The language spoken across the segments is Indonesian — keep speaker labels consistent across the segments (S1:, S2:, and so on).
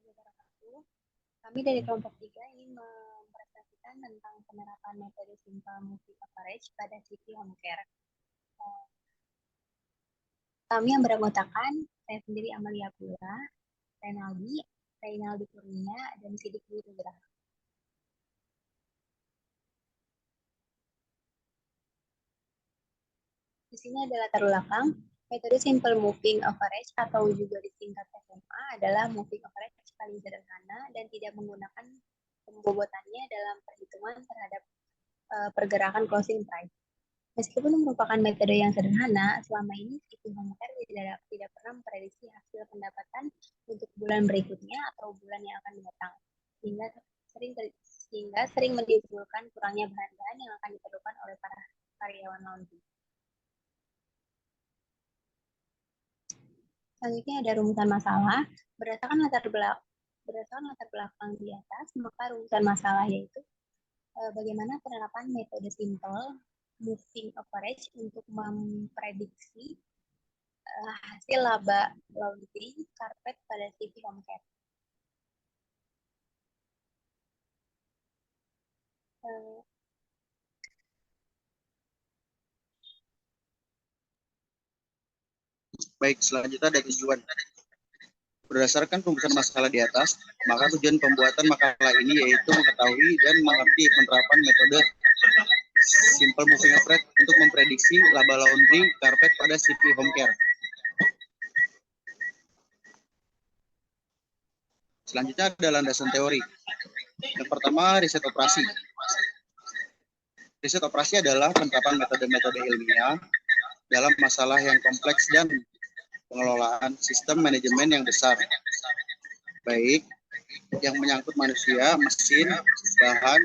S1: wabarakatuh. Kami dari kelompok 3 ingin mempresentasikan tentang penerapan metode simple moving average pada City Home Care. Kami yang beranggotakan, saya sendiri Amalia Pura, Reynaldi Kurnia, dan Sidik Wirugraha. Di sini ada latar belakang. Metode simple moving average atau juga disingkat SMA adalah moving average paling sederhana dan tidak menggunakan pembobotannya dalam perhitungan terhadap pergerakan closing price. Meskipun merupakan metode yang sederhana, selama ini City Home Care tidak pernah memprediksi hasil pendapatan untuk bulan berikutnya atau bulan yang akan datang, sehingga sering menimbulkan kurangnya bahan-bahan yang akan diperlukan oleh para karyawan laundry. Selanjutnya ada rumusan masalah. Berdasarkan latar belakang di atas, maka rumusan masalah yaitu bagaimana penerapan metode simple moving average untuk memprediksi hasil laba laundry karpet pada City Home Care.
S2: Baik, selanjutnya ada tujuan. Berdasarkan rumusan masalah di atas, maka tujuan pembuatan makalah ini yaitu mengetahui dan mengerti penerapan metode simple moving average untuk memprediksi laba laundry karpet pada City Home Care. Selanjutnya ada landasan teori. Yang pertama, riset operasi. Riset operasi adalah penerapan metode-metode ilmiah dalam masalah yang kompleks dan pengelolaan sistem manajemen yang besar, baik yang menyangkut manusia, mesin, bahan,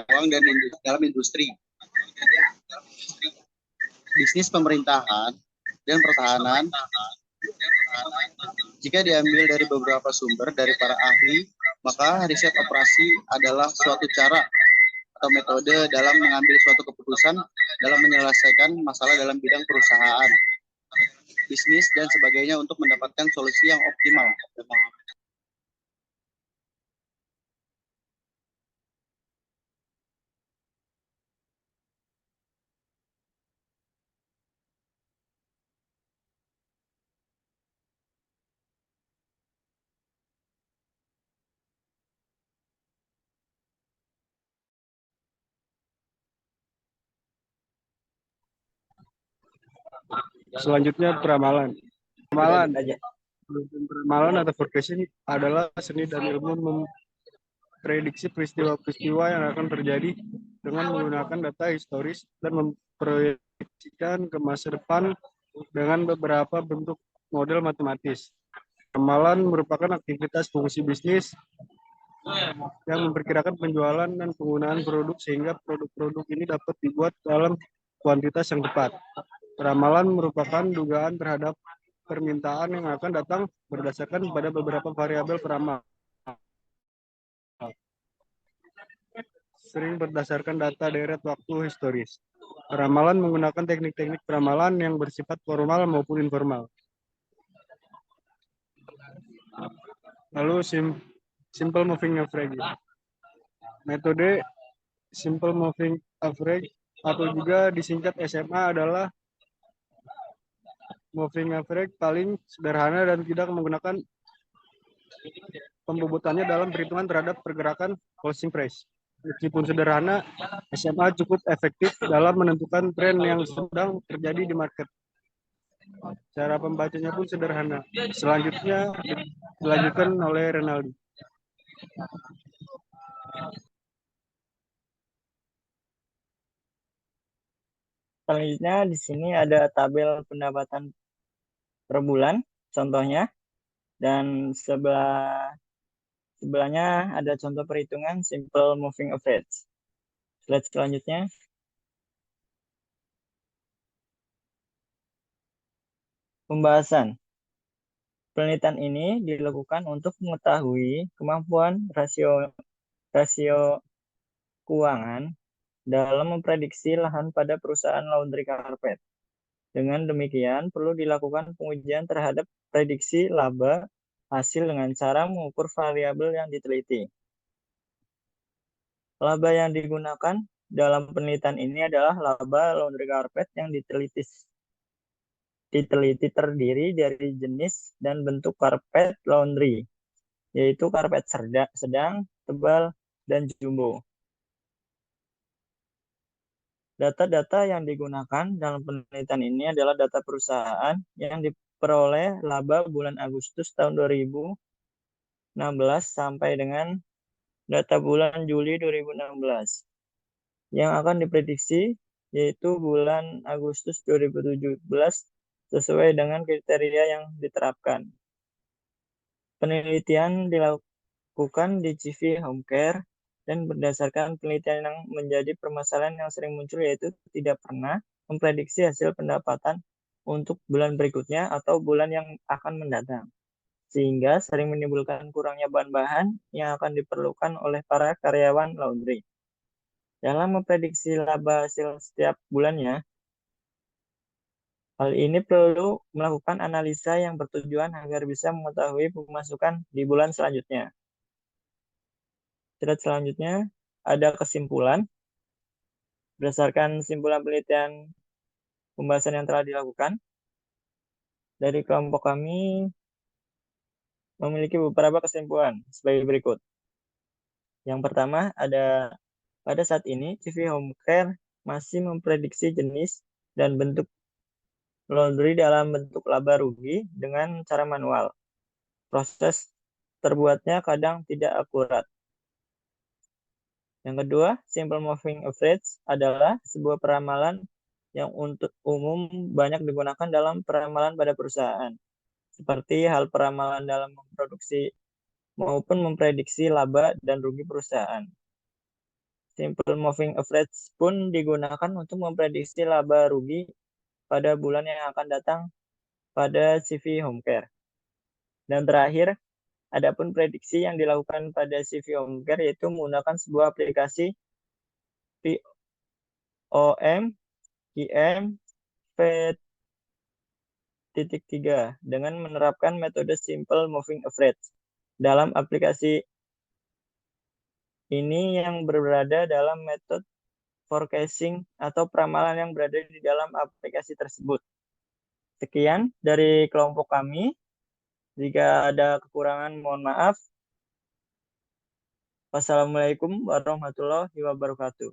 S2: uang, dan dalam industri, bisnis, pemerintahan, dan pertahanan. Jika diambil dari beberapa sumber dari para ahli, maka riset operasi adalah suatu cara atau metode dalam mengambil suatu keputusan dalam menyelesaikan masalah dalam bidang perusahaan, bisnis, dan sebagainya untuk mendapatkan solusi yang optimal.
S3: Selanjutnya peramalan. Peramalan atau forecasting adalah seni dan ilmu memprediksi peristiwa-peristiwa yang akan terjadi dengan menggunakan data historis dan memproyeksikan ke masa depan dengan beberapa bentuk model matematis. Peramalan merupakan aktivitas fungsi bisnis yang memperkirakan penjualan dan penggunaan produk sehingga produk-produk ini dapat dibuat dalam kuantitas yang tepat. Peramalan merupakan dugaan terhadap permintaan yang akan datang berdasarkan pada beberapa variabel peramal. Sering berdasarkan data deret waktu historis. Peramalan menggunakan teknik-teknik peramalan yang bersifat formal maupun informal. Lalu simple moving average. Metode simple moving average atau juga disingkat SMA adalah moving average paling sederhana dan tidak menggunakan pembobotannya dalam perhitungan terhadap pergerakan closing price. Meskipun sederhana, SMA cukup efektif dalam menentukan tren yang sedang terjadi di market. Cara pembacanya pun sederhana. Selanjutnya dilanjutkan oleh Reynaldi.
S4: Selanjutnya di sini ada tabel pendapatan per bulan, contohnya, dan sebelahnya ada contoh perhitungan simple moving average. Slide selanjutnya. Pembahasan. Penelitian ini dilakukan untuk mengetahui kemampuan rasio keuangan dalam memprediksi lahan pada perusahaan laundry karpet. Dengan demikian, perlu dilakukan pengujian terhadap prediksi laba hasil dengan cara mengukur variabel yang diteliti. Laba yang digunakan dalam penelitian ini adalah laba laundry carpet yang diteliti terdiri dari jenis dan bentuk karpet laundry, yaitu karpet sedang, tebal, dan jumbo. Data-data yang digunakan dalam penelitian ini adalah data perusahaan yang diperoleh laba bulan Agustus tahun 2016 sampai dengan data bulan Juli 2016. Yang akan diprediksi yaitu bulan Agustus 2017 sesuai dengan kriteria yang diterapkan. Penelitian dilakukan di CV Home Care dan berdasarkan penelitian yang menjadi permasalahan yang sering muncul yaitu tidak pernah memprediksi hasil pendapatan untuk bulan berikutnya atau bulan yang akan mendatang, sehingga sering menimbulkan kurangnya bahan-bahan yang akan diperlukan oleh para karyawan laundry. Dalam memprediksi laba hasil setiap bulannya, hal ini perlu melakukan analisa yang bertujuan agar bisa mengetahui pemasukan di bulan selanjutnya. Slide selanjutnya ada kesimpulan. Berdasarkan kesimpulan penelitian pembahasan yang telah dilakukan, dari kelompok kami memiliki beberapa kesimpulan sebagai berikut. Yang pertama, pada saat ini CV Home Care masih memprediksi jenis dan bentuk laundry dalam bentuk laba rugi dengan cara manual. Proses terbuatnya kadang tidak akurat. Yang kedua, simple moving average adalah sebuah peramalan yang untuk umum banyak digunakan dalam peramalan pada perusahaan, seperti hal peramalan dalam memproduksi maupun memprediksi laba dan rugi perusahaan. Simple moving average pun digunakan untuk memprediksi laba rugi pada bulan yang akan datang pada CV Home Care. Dan terakhir, adapun prediksi yang dilakukan pada CV Home Care yaitu menggunakan sebuah aplikasi POM IM V3 dengan menerapkan metode simple moving average. Dalam aplikasi ini yang berada dalam metode forecasting atau peramalan yang berada di dalam aplikasi tersebut. Sekian dari kelompok kami. Jika ada kekurangan, mohon maaf. Wassalamualaikum warahmatullahi wabarakatuh.